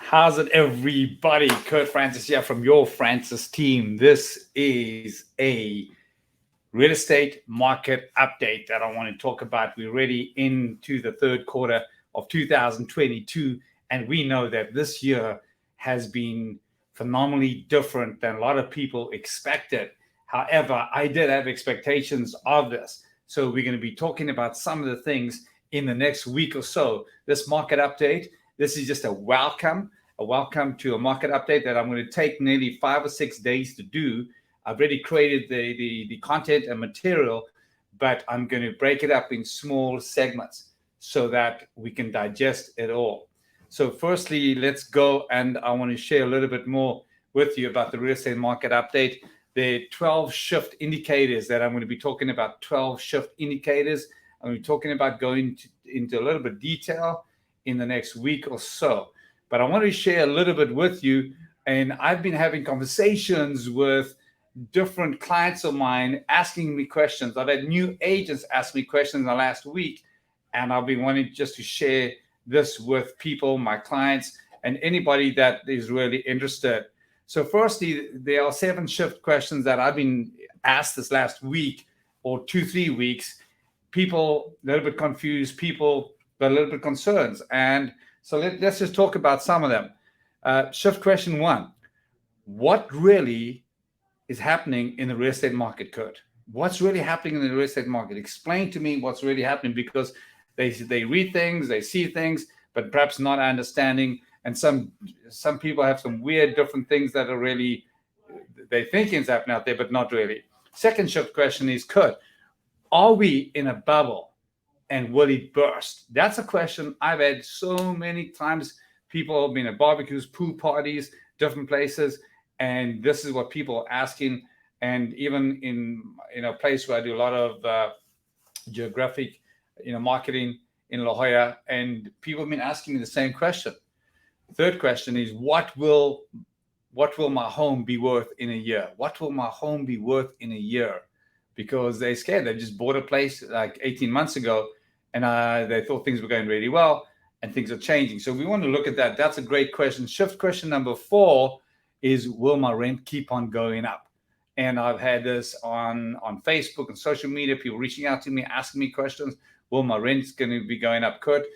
How's it, everybody? Kurt Francis here from your Francis team. This is a real estate market update that I want to talk about. We're already into the third quarter of 2022, and we know that this year has been phenomenally different than a lot of people expected. However, I did have expectations of this. So we're going to be talking about some of the things in the next week or so. This market update, this is just a welcome to a market update that I'm going to take nearly 5 or 6 days to do. I've already created the content and material, but I'm going to break it up in small segments so that we can digest it all. So firstly, let's go, and I want to share a little bit more with you about the real estate market update. The 12 shift indicators that I'm going to be talking about, 12 shift indicators. I'm going to be talking about going into a little bit of detail in the next week or so. But I want to share a little bit with you, and I've been having conversations with different clients of mine asking me questions. I've had new agents ask me questions in the last week, and I've been wanting just to share this with people, my clients, and anybody that is really interested. So firstly, there are 7 shift questions that I've been asked this last week or 2-3 weeks. People a little bit confused, people got a little bit concerns, and so let's just talk about some of them. Shift question 1. What really is happening in the real estate market, Kurt? What's really happening in the real estate market? Explain to me what's really happening, because they read things, they see things, but perhaps not understanding. And some people have some weird different things that are really, they think is happening out there, but not really. Second shift question is, Kurt, are we in a bubble? And will it burst? That's a question I've had so many times. People have been at barbecues, pool parties, different places, and this is what people are asking. And even in a place where I do a lot of geographic, marketing in La Jolla, and people have been asking me the same question. Third question is, what will my home be worth in a year? What will my home be worth in a year? Because they're scared. They just bought a place like 18 months ago, and they thought things were going really well, and things are changing. So we want to look at that. That's a great question. Shift question number 4 is, will my rent keep on going up? And I've had this on Facebook and social media, people reaching out to me, asking me questions. Will my rent's going to be going up, Kurt?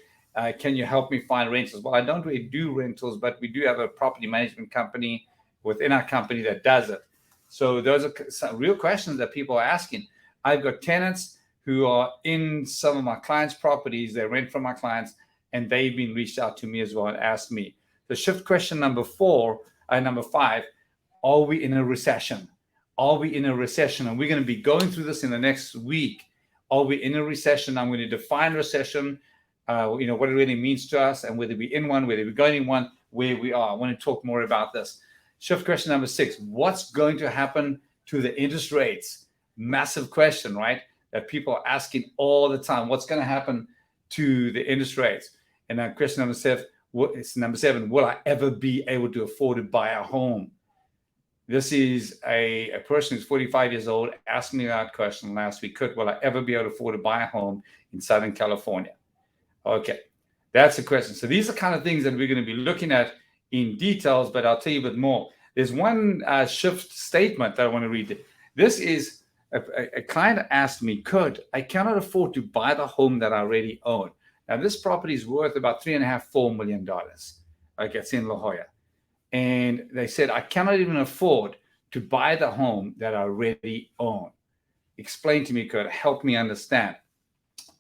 Can you help me find rentals? Well, I don't really do rentals, but we do have a property management company within our company that does it. So those are some real questions that people are asking. I've got tenants who are in some of my clients' properties. They rent from my clients, and they've been reached out to me as well and asked me. The shift question number 5, are we in a recession? Are we in a recession? And we're going to be going through this in the next week. Are we in a recession? I'm going to define recession, what it really means to us, and whether we're in one, whether we're going in one, where we are. I want to talk more about this. Shift question number 6, what's going to happen to the interest rates? Massive question, right? That people are asking all the time. What's going to happen to the interest rates? And then question number 7, will I ever be able to afford to buy a home? This is a person who's 45 years old asked me that question last week. Kurt, will I ever be able to afford to buy a home in Southern California? Okay, that's the question. So these are kind of things that we're going to be looking at in details, but I'll tell you a bit more. There's one shift statement that I want to read. This is a client asked me, Kurt, I cannot afford to buy the home that I already own. Now, this property is worth about $3.5–4 million. Okay, it's in La Jolla. And they said, I cannot even afford to buy the home that I already own. Explain to me, Kurt, help me understand.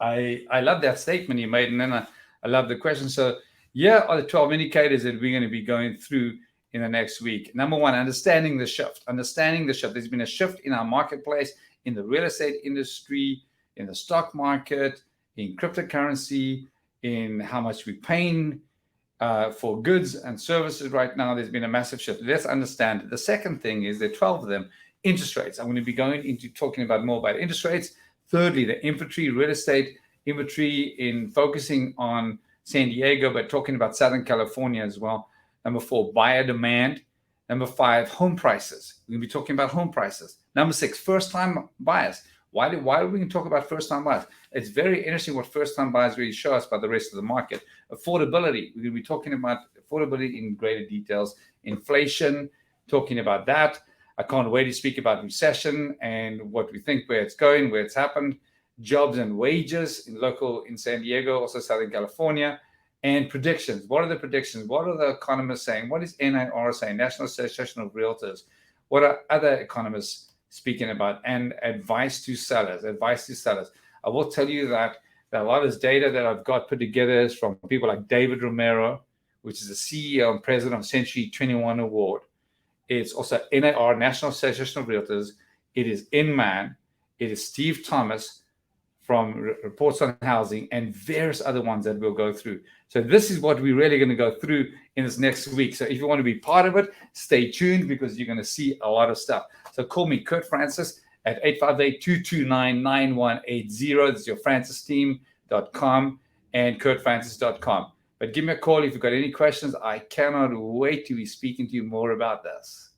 I love that statement you made, and then I love the question. So here are the 12 indicators that we're going to be going through in the next week. Number 1, understanding the shift. There's been a shift in our marketplace, in the real estate industry, in the stock market, in cryptocurrency, in how much we're paying for goods and services right now. There's been a massive shift. Let's understand it. The second thing is, there are 12 of them, interest rates. I'm going to be going into talking more about interest rates. Thirdly, the inventory, real estate inventory, in focusing on San Diego, but talking about Southern California as well. Number 4, buyer demand. Number 5, home prices. We're going to be talking about home prices. Number 6, first-time buyers. Why are we going to talk about first-time buyers? It's very interesting what first-time buyers really show us about the rest of the market. Affordability. We're going to be talking about affordability in greater details. Inflation, talking about that. I can't wait to speak about recession and what we think, where it's going, where it's happened. Jobs and wages in San Diego, also Southern California. And predictions. What are the predictions? What are the economists saying? What is NAR saying? National Association of Realtors. What are other economists speaking about? And advice to sellers. I will tell you that a lot of this data that I've got put together is from people like David Romero, which is the CEO and president of Century 21 Award. It's also NAR, National Association of Realtors. It is Inman. It is Steve Thomas from Reports on Housing, and various other ones that we'll go through. So this is what we're really going to go through in this next week. So if you want to be part of it, stay tuned, because you're going to see a lot of stuff. So call me, Kurt Francis, at 858-229-9180. This is your francisteam.com and kurtfrancis.com. But give me a call if you've got any questions. I cannot wait to be speaking to you more about this.